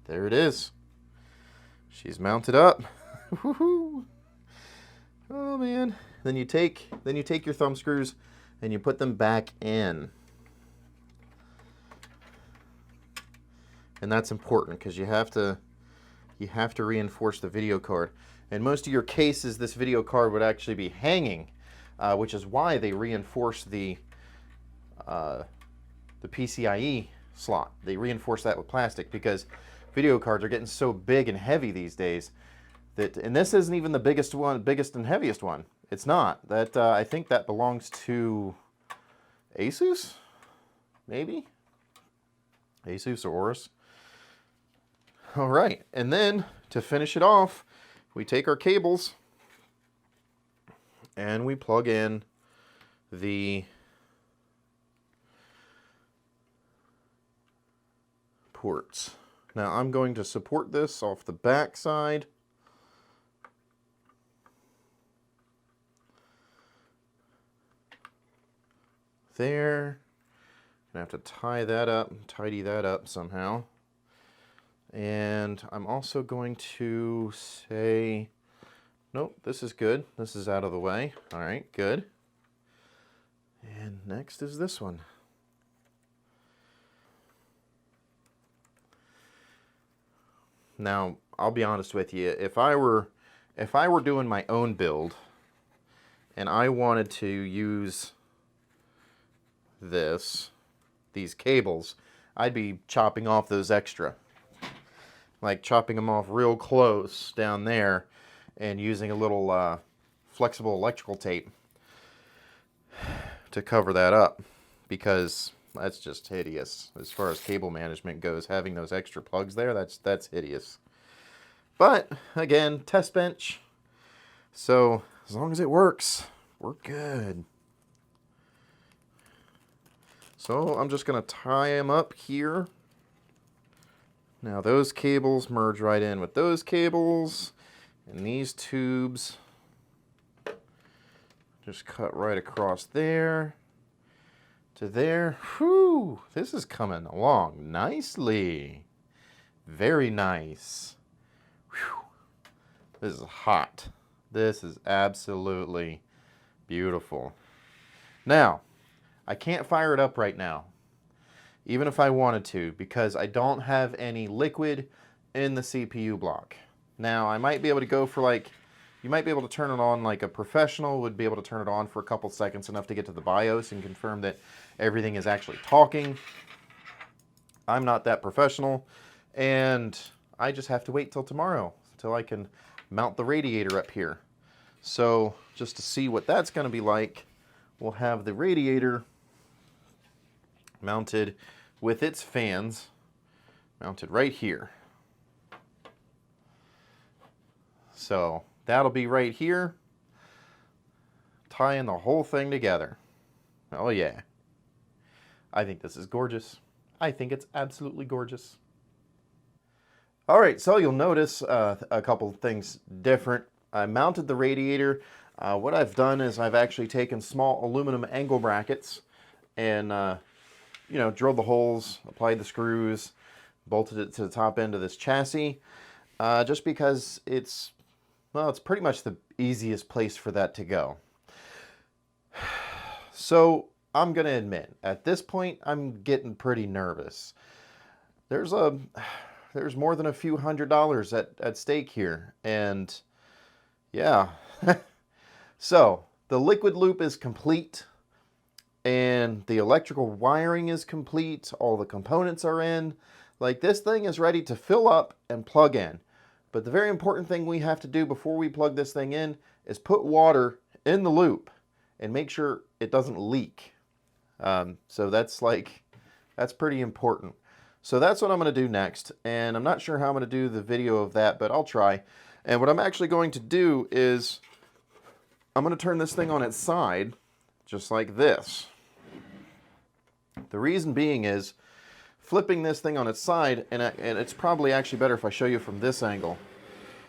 There it is. She's mounted up. Woohoo! Oh man. Then you take your thumb screws and you put them back in. And that's important because you have to reinforce the video card. In most of your cases, this video card would actually be hanging, which is why they reinforce the PCIe slot. They reinforce that with plastic because video cards are getting so big and heavy these days that, and this isn't even the biggest and heaviest one. It's not. That I think that belongs to Asus, maybe Asus or Aorus. All right, and then to finish it off, we take our cables and we plug in the ports. Now I'm going to support this off the back side. There. Gonna have to tie that up, tidy that up somehow. And I'm also going to say, nope, this is good. This is out of the way. All right, good. And next is this one. Now, I'll be honest with you. If I were doing my own build and I wanted to use these cables, I'd be chopping off those extra. Like chopping them off real close down there and using a little flexible electrical tape to cover that up, because that's just hideous as far as cable management goes. Having those extra plugs there, that's hideous. But again, test bench, so as long as it works, we're good. So I'm just gonna tie them up here. Now those cables merge right in with those cables, and these tubes just cut right across there to there. Whew, this is coming along nicely. Very nice. Whew. This is hot. This is absolutely beautiful. Now, I can't fire it up right now, even if I wanted to, because I don't have any liquid in the CPU block. Now, I might be able to go for like, you might be able to turn it on like a professional would be able to turn it on for a couple seconds, enough to get to the BIOS and confirm that everything is actually talking. I'm not that professional, and I just have to wait till tomorrow until I can mount the radiator up here. So just to see what that's going to be like, we'll have the radiator mounted with its fans mounted right here. So that'll be right here, tying the whole thing together. Oh yeah. I think this is gorgeous. I think it's absolutely gorgeous. All right, so you'll notice a couple things different. I mounted the radiator. What I've done is I've actually taken small aluminum angle brackets and you know, drilled the holes, applied the screws, bolted it to the top end of this chassis, just because it's, well, it's pretty much the easiest place for that to go. So I'm going to admit, at this point, I'm getting pretty nervous. There's more than a few $100s at stake here, and yeah. So the liquid loop is complete, and the electrical wiring is complete. All the components are in. Like, this thing is ready to fill up and plug in. But the very important thing we have to do before we plug this thing in is put water in the loop and make sure it doesn't leak. So that's pretty important. So that's what I'm going to do next, and I'm not sure how I'm going to do the video of that, but I'll try. And what I'm actually going to do is I'm going to turn this thing on its side, just like this. The reason being is, flipping this thing on its side, and it's probably actually better if I show you from this angle.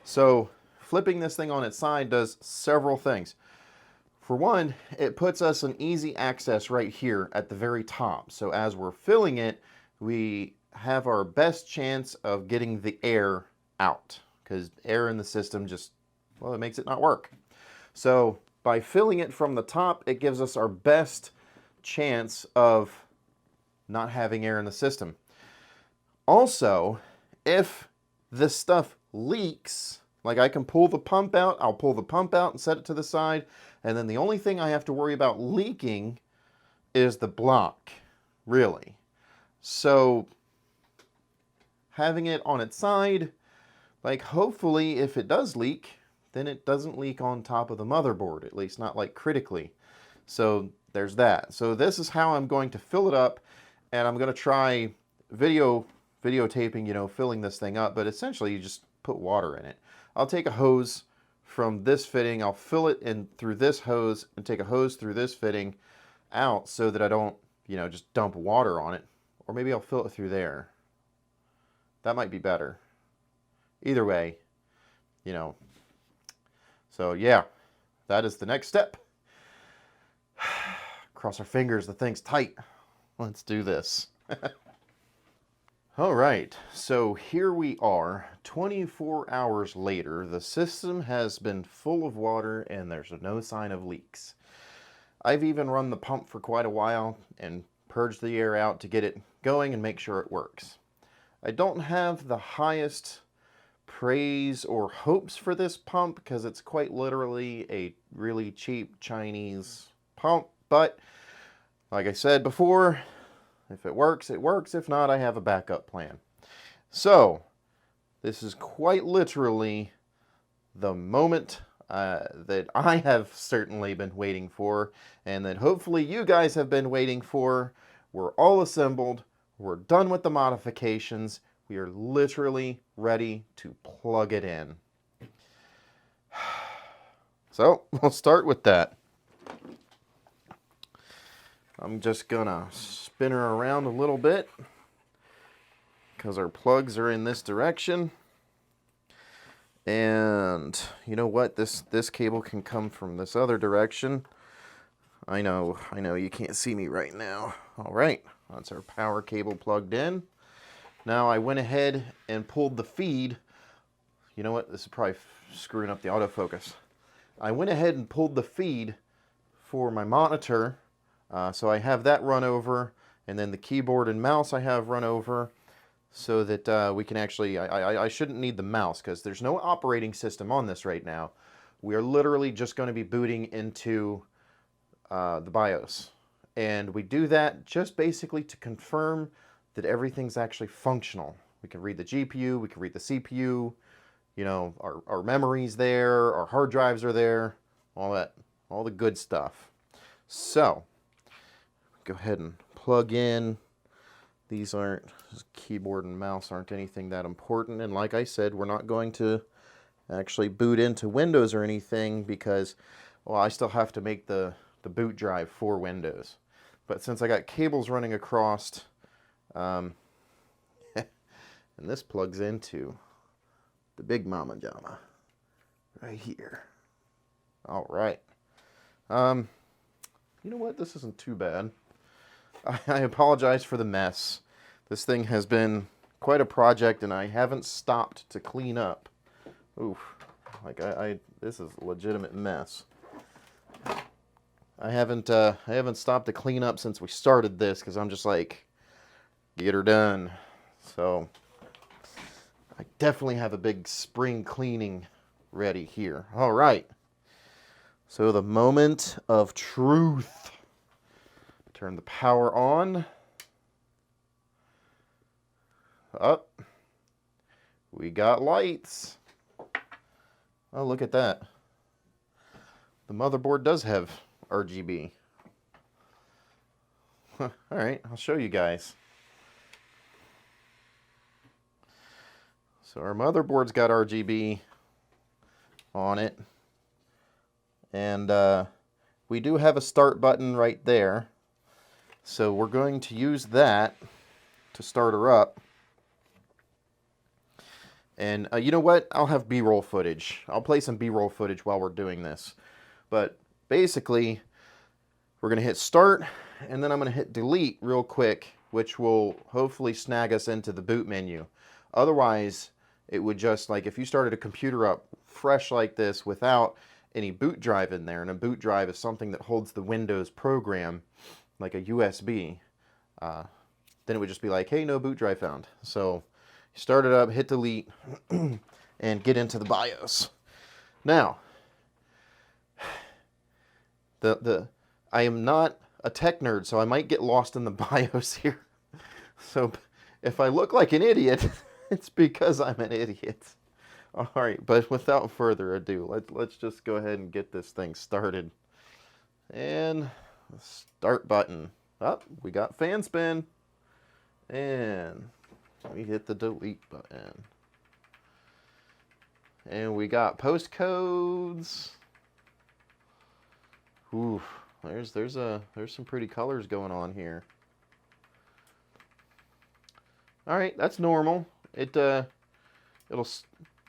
So flipping this thing on its side does several things. For one, it puts us an easy access right here at the very top. So as we're filling it, we have our best chance of getting the air out, because air in the system just, well, it makes it not work. So by filling it from the top, it gives us our best chance of not having air in the system. Also, if this stuff leaks, like I can pull the pump out, I'll pull the pump out and set it to the side, and then the only thing I have to worry about leaking is the block, really. So having it on its side, like hopefully if it does leak, then it doesn't leak on top of the motherboard, at least not like critically. So there's that. So this is how I'm going to fill it up, and I'm going to try videotaping, you know, filling this thing up, but essentially you just put water in it. I'll take a hose from this fitting, I'll fill it in through this hose, and take a hose through this fitting out so that I don't, you know, just dump water on it. Or maybe I'll fill it through there. That might be better. Either way, you know. So yeah, that is the next step. Cross our fingers, the thing's tight. Let's do this. All right, so here we are, 24 hours later. The system has been full of water and there's no sign of leaks. I've even run the pump for quite a while and purged the air out to get it going and make sure it works. I don't have the highest praise or hopes for this pump because it's quite literally a really cheap Chinese pump, but like I said before, if it works, it works. If not, I have a backup plan. So, this is quite literally the moment that I have certainly been waiting for, and that hopefully you guys have been waiting for. We're all assembled. We're done with the modifications. We are literally ready to plug it in. So, we'll start with that. I'm just gonna spin her around a little bit because our plugs are in this direction. And you know what? This cable can come from this other direction. I know, you can't see me right now. All right, that's our power cable plugged in. Now I went ahead and pulled the feed. You know what? This is probably screwing up the autofocus. I went ahead and pulled the feed for my monitor. So I have that run over, and then the keyboard and mouse I have run over, so that we can actually, I shouldn't need the mouse because there's no operating system on this right now. We are literally just going to be booting into the BIOS. And we do that just basically to confirm that everything's actually functional. We can read the GPU, we can read the CPU, you know, our memory's there, our hard drives are there, all that, all the good stuff. So, go ahead and plug in. These aren't, keyboard and mouse aren't anything that important. And like I said, we're not going to actually boot into Windows or anything because, well, I still have to make the boot drive for Windows. But since I got cables running across, and this plugs into the big mama jama right here. All right. You know what? This isn't too bad. I apologize for the mess. This thing has been quite a project, and I haven't stopped to clean up. Oof, like this is a legitimate mess. I haven't stopped to clean up since we started this because I'm just like, get her done. So I definitely have a big spring cleaning ready here. All right. So the moment of truth. Turn the power on. Up. We got lights. Oh, look at that. The motherboard does have RGB. All right, I'll show you guys. So our motherboard's got RGB on it. And we do have a start button right there. So we're going to use that to start her up. And you know what? I'll have B-roll footage. I'll play some B-roll footage while we're doing this. But basically, we're going to hit start, and then I'm going to hit delete real quick which will hopefully snag us into the boot menu. Otherwise, it would just, like, if you started a computer up fresh like this without any boot drive in there, and a boot drive is something that holds the Windows program, like a USB, then it would just be like, hey, no boot drive found. So you start it up, hit delete, and get into the BIOS. Now, I am not a tech nerd, so I might get lost in the BIOS here. So if I look like an idiot, it's because I'm an idiot. All right, but without further ado, let's just go ahead and get this thing started. And start button. Oh, we got fan spin. And we hit the delete button. And we got postcodes. Ooh, there's some pretty colors going on here. All right, that's normal. It'll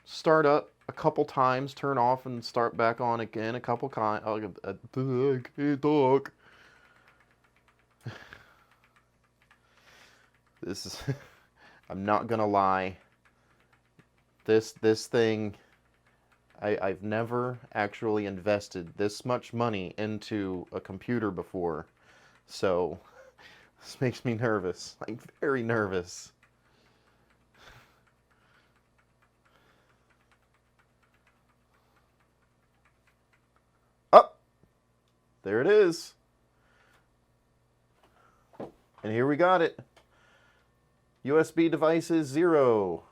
start up a couple times, turn off, and start back on again a couple times. Dog. This is, I'm not gonna lie. This thing, I've never actually invested this much money into a computer before, so this makes me nervous, like very nervous. There it is. And here we got it. USB devices 0.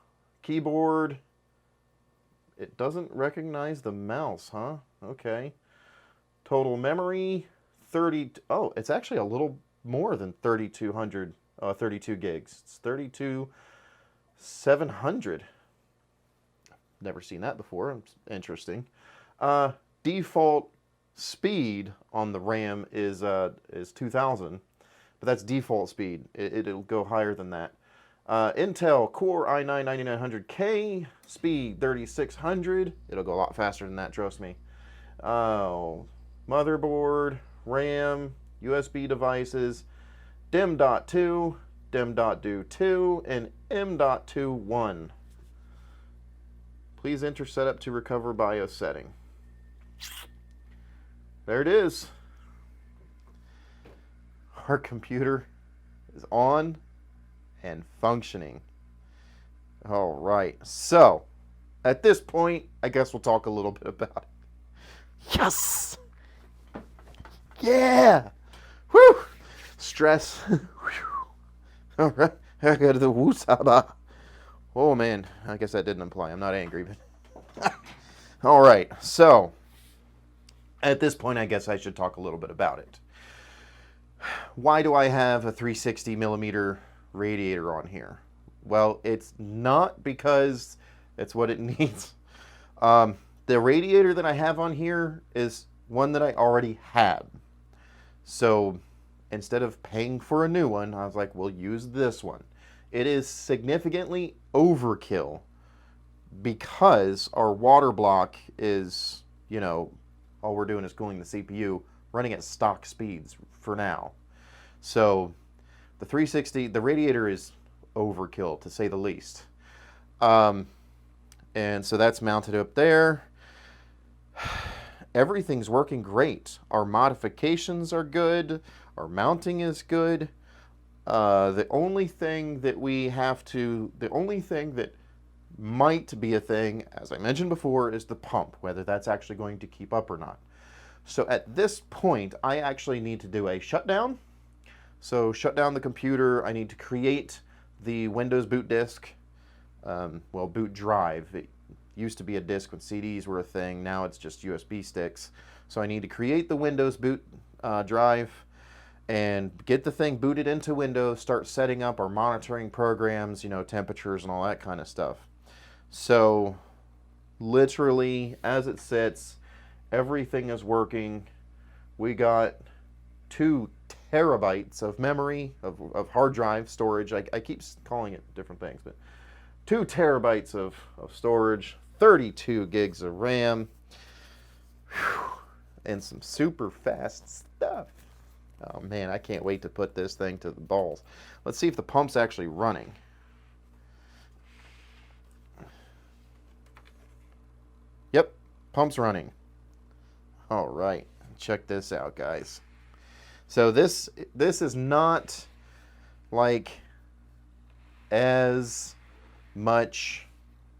Keyboard. It doesn't recognize the mouse, huh? Okay. Total memory 30. Oh, it's actually a little more than 32 gigs. It's 32,700. Never seen that before. It's interesting. Default speed on the RAM is 2000, but that's default speed. It'll go higher than that. Intel Core i9-9900K, speed 3600. It'll go a lot faster than that, trust me. Motherboard, RAM, USB devices, DIM.2, DIM.do2, and M.2.1. Please enter setup to recover BIOS setting. There it is. Our computer is on and functioning. All right. So, at this point, I guess we'll talk a little bit about it. Yes! Yeah! Whew! Stress. All right. I got the woosaba. Oh, man. I guess that didn't imply I'm not angry, but... All right. So... at this point, I guess I should talk a little bit about it. Why do I have a 360 millimeter radiator on here? Well, it's not because it's what it needs. The radiator that I have on here is one that I already had. So instead of paying for a new one, I was like, we'll use this one. It is significantly overkill because our water block is, you know, all we're doing is cooling the CPU, running at stock speeds for now. So the 360, the radiator is overkill, to say the least. And so that's mounted up there. Everything's working great. Our modifications are good. Our mounting is good. The only thing that might be a thing, as I mentioned before, is the pump, whether that's actually going to keep up or not. So at this point, I actually need to do a shutdown. So shut down the computer. I need to create the Windows boot disk, boot drive. It used to be a disk when CDs were a thing. Now it's just USB sticks. So I need to create the Windows boot drive and get the thing booted into Windows, start setting up our monitoring programs, you know, temperatures and all that kind of stuff. So literally, as it sits, everything is working. We got 2 terabytes of memory, of hard drive storage. I keep calling it different things, but 2 terabytes of storage, 32 gigs of RAM, and some super fast stuff. Oh man, I can't wait to put this thing to the balls. Let's see if the pump's actually running. Yep, pump's running. All right, check this out, guys. So this is not like as much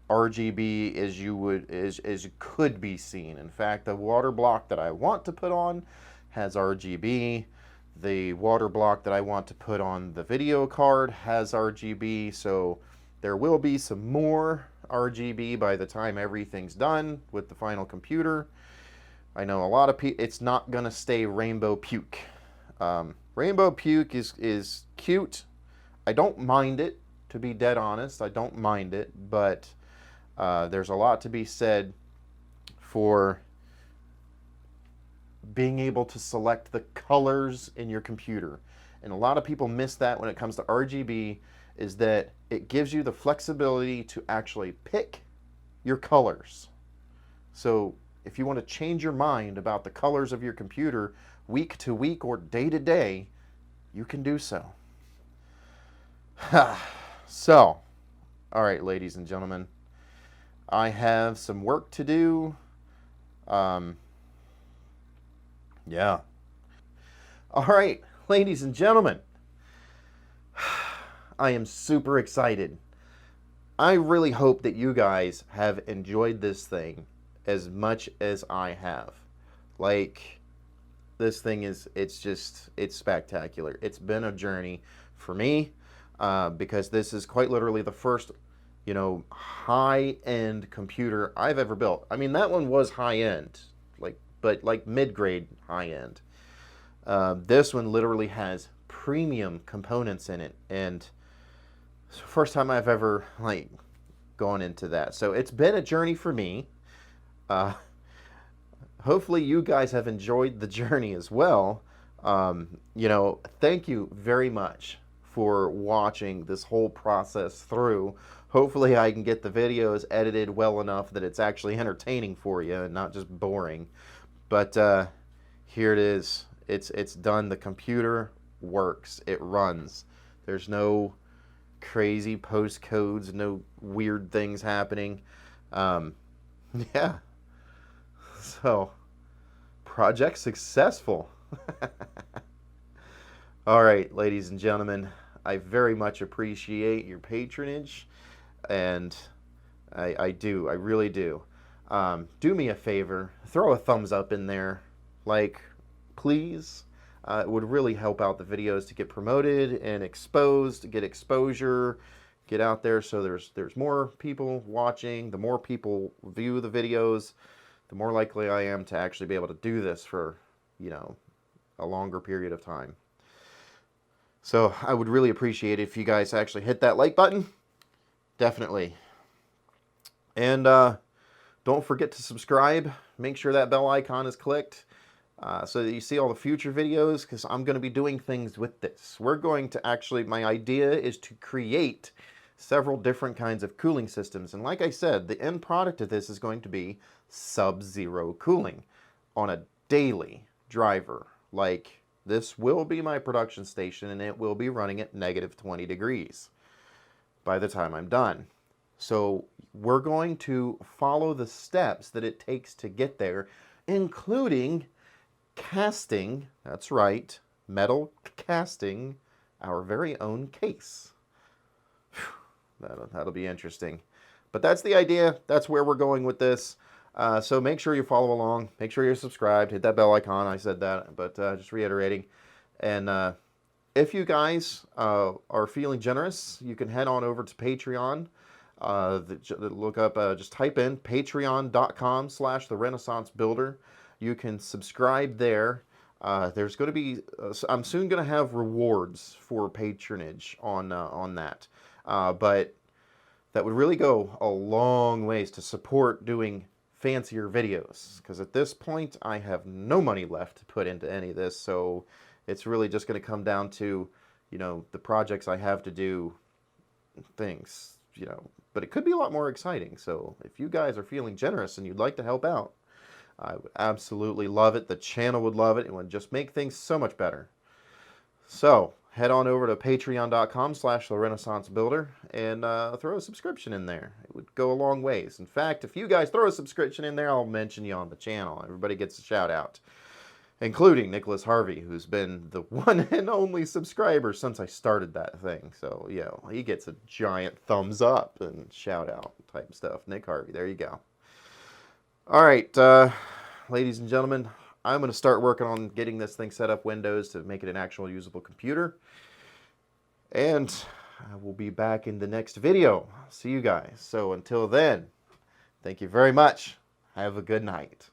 RGB as you would as could be seen. In fact, the water block that I want to put on has RGB. The water block that I want to put on the video card has RGB, so there will be some more RGB by the time everything's done with the final computer. I know a lot of people, it's not gonna stay rainbow puke. Rainbow puke is cute. I don't mind it, to be dead honest. I don't mind it, but there's a lot to be said for being able to select the colors in your computer. And a lot of people miss that when it comes to RGB, is that it gives you the flexibility to actually pick your colors. So if you want to change your mind about the colors of your computer week to week or day to day, you can do so. So, all right, ladies and gentlemen, I have some work to do. Yeah. All right, ladies and gentlemen, I am super excited. I really hope that you guys have enjoyed this thing as much as I have. Like, this thing it's spectacular. It's been a journey for me because this is quite literally the first, high-end computer I've ever built. I mean, that one was high-end, but like mid-grade high-end. This one literally has premium components in it, and it's the first time I've ever gone into that. So it's been a journey for me. Hopefully you guys have enjoyed the journey as well. Thank you very much for watching this whole process through. Hopefully I can get the videos edited well enough that it's actually entertaining for you and not just boring. But here it is. It's done. The computer works. It runs. There's no crazy postcodes, no weird things happening. Yeah. So, project successful. All right, ladies and gentlemen, I very much appreciate your patronage, and I really do. Do me a favor, throw a thumbs up in there, please. It would really help out the videos to get promoted and exposed, to get exposure, get out there so there's more people watching. The more people view the videos, the more likely I am to actually be able to do this for, a longer period of time. So I would really appreciate it if you guys actually hit that like button. Definitely. And don't forget to subscribe. Make sure that bell icon is clicked so that you see all the future videos, because I'm going to be doing things with this. We're going to actually, my idea is to create several different kinds of cooling systems. And like I said, the end product of this is going to be sub-zero cooling on a daily driver. This will be my production station, and it will be running at -20 degrees by the time I'm done. So we're going to follow the steps that it takes to get there, including casting, that's right, metal casting, our very own case. That'll be interesting. But that's the idea. That's where we're going with this. So make sure you follow along. Make sure you're subscribed. Hit that bell icon. I said that, but just reiterating. And if you guys are feeling generous, you can head on over to Patreon. Look up, just type in patreon.com/The Renaissance Builder. You can subscribe there. There's going to be, I'm soon going to have rewards for patronage on that. But that would really go a long ways to support doing fancier videos, because at this point I have no money left to put into any of this, so it's really just going to come down to, the projects I have to do, things, but it could be a lot more exciting. So if you guys are feeling generous and you'd like to help out, I would absolutely love it. The channel would love it. It would just make things so much better. So head on over to patreon.com/therenaissancebuilder and throw a subscription in there. It would go a long ways. In fact, if you guys throw a subscription in there, I'll mention you on the channel. Everybody gets a shout out, including Nicholas Harvey, who's been the one and only subscriber since I started that thing. So, yeah, he gets a giant thumbs up and shout out type stuff. Nick Harvey, there you go. All right, ladies and gentlemen, I'm going to start working on getting this thing set up Windows to make it an actual usable computer. And I will be back in the next video. See you guys. So until then, thank you very much. Have a good night.